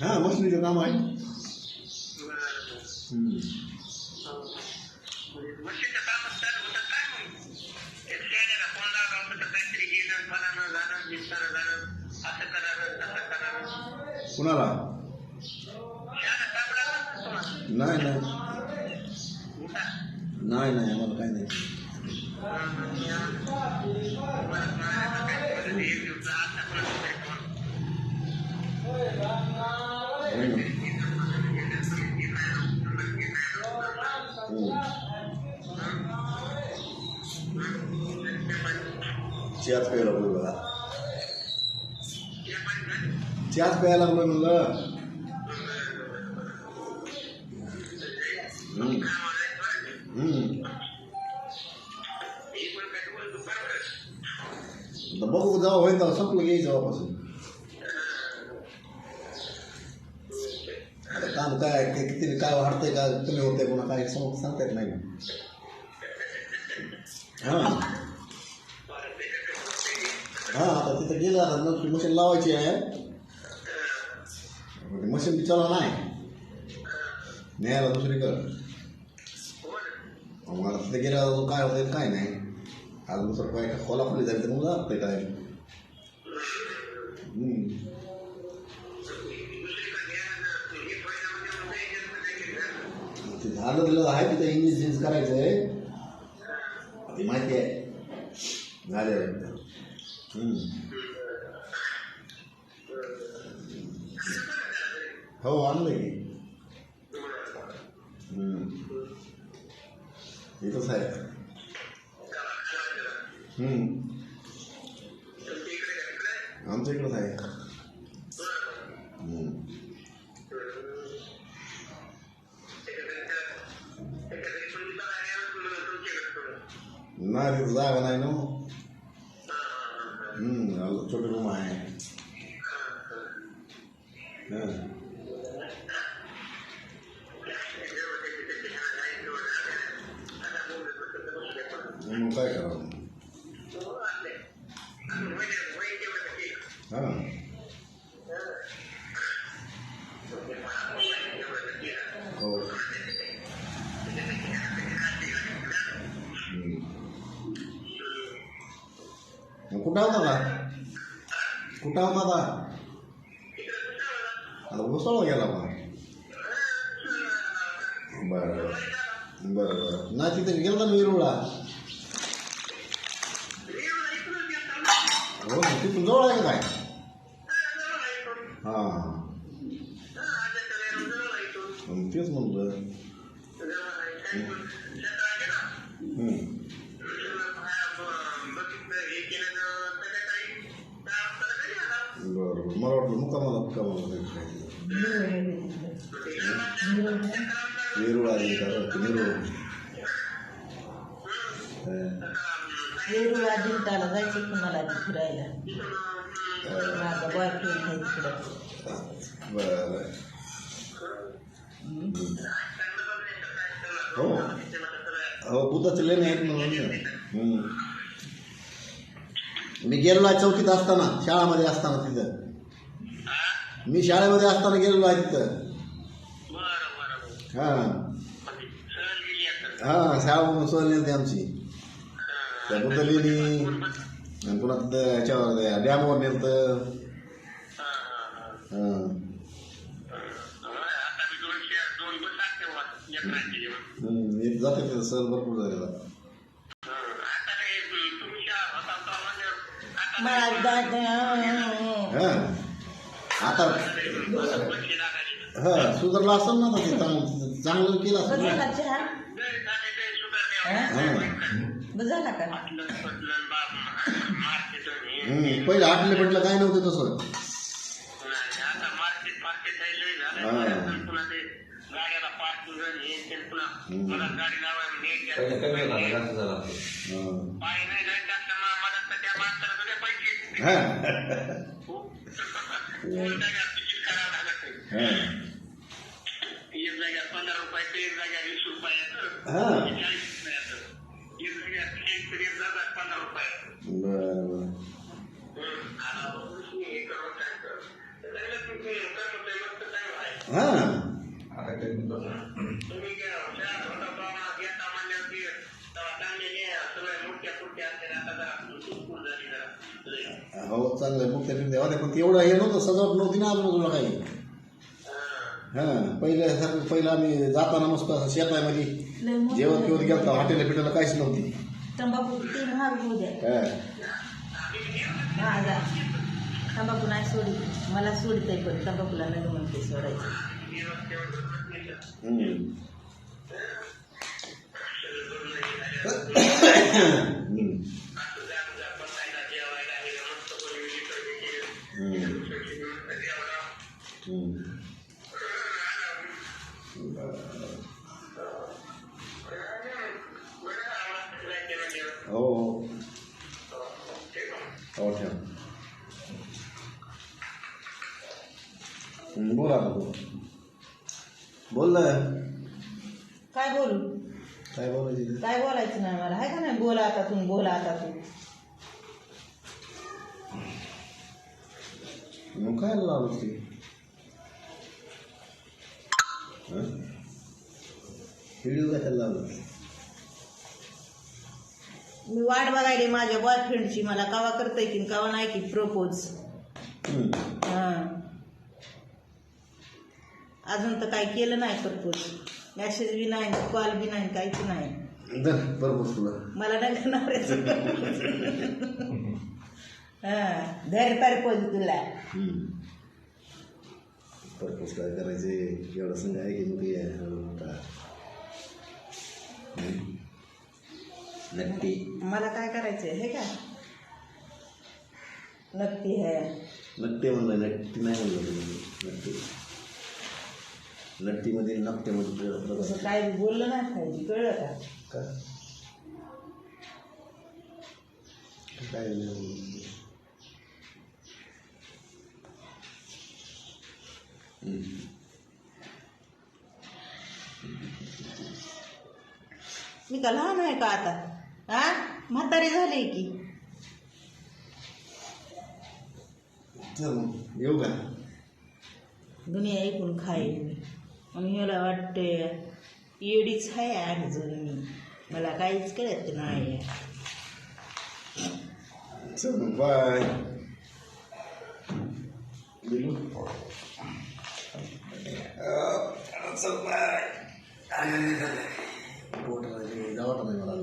हां मशिनीचं काम आहे. कुणाला नाही नाही नाही नाही आम्हाला काही नाही. चहाच प्यायला लागलो बघा. चहाच प्यायला लागलो म्हणलं. बघू जाऊ होईल तर संपलं घ्यायचं वापासून. आता काम काय किती काय वाढतंय का कमी होतंय पुन्हा काय सांगता येत नाही. हां हां आता तिथं गेलं आता मशीन लावायची आहे. मशीन बी चालू नाही न्यायला दुसरीकडं. मग आता तिथे गेलं काय होतं काय नाही. आज दुसरं काय खोला खोली जाईल तर मग जातंय काय. ते झालं दिलं आहे तिथं इंग्लिश चेंज करायचं आहे ती माहिती आहे झालं. हो आणलं की इथंच आहे. आमच्या इकडंच आहे. नाही तिथं जागा नाही ना. छोटे रूम आहे. मग काय करावं. हां हो कुठं होता का कुठं होता आता घुसळला गेला का. बरं बरं बरं नाही तिथे गेला ना वेरूळला. हो तिथून जवळ आहे का काय. हां तेच म्हणलं. बरं मला वाटलं मुक्कामाला वेरूळ आली का वेरूळ अजिंठाला जायचं तुम्हाला फिरायला. माझा बॉयफ्रेंड आहे तिकडं. बरं हो हो बुधाचे लेणे आहेत म्हणून. मी गेलेलो आहे चौकीत असताना शाळामध्ये असताना तिथं. मी शाळेमध्ये असताना गेलेलो आहे तिथं. हां हां शाळा सहल नेली आमची त्या बुद्धलेणी पुन्हा तिथं ह्याच्यावर डॅमवर नेलं. हां जाते तिथं सहल भरपूर झालेला. हां आता हां सुधारला असेल ना. आता ते चांगलं केलं असेल ना. पहिले आटले पटलं काय नव्हतं तसं. हो चांगलं मग त्या होत्या पण एवढं हे नव्हतं सजावट नव्हती ना आजूबाजूला काही हां पहिलं आम्ही जाताना मस्त असं शेतामध्ये लय मोठं जेवण झालं. केवढं गेलं हॉटेल बिटेला काहीच नव्हती तंबाखू किती महाग होऊ द्या माझा तंबाखू नाही सोडी मला सोडित आहे पण तंबाखूला नाही म्हणते सोडायचं हो हो ठेव बोला बोल ना काय बोलू काय बोलायचं काय बोलायचं नाही मला आहे का नाही बोला आता तू बोला आता तू मग काय लावलं ते व्हिडिओ काय लावलं मी वाट बघायली माझ्या बॉयफ्रेंडची मला कवा करता की कवा नाही की प्रपोज हां अजून तर काय केलं नाही प्रपोज मॅसेज बी नाही कॉल बी नाही काहीच नाही बरोबर तुला मला नाही करणार हां धैर्य प्रपोज तुला पर्पज काय करायचे एवढं संग आहे की मग नक्की मला काय करायचंय हे काय नक्की है नट्टे म्हणलं नट्टी नाही म्हणलं नट्टी नट्टीमध्ये नकट्यामध्ये तसं काय बी बोललं नाही पाहिजे कळलं का काय मी का लहान आहे का आता हा म्हातारी झाली की चल येऊ का दुनिया ऐकून खाईल मग ह्याला वाटते येडीच आहे अजून मी मला काहीच कळत नाही चल बाय चल बाय पोट जावं नाही मला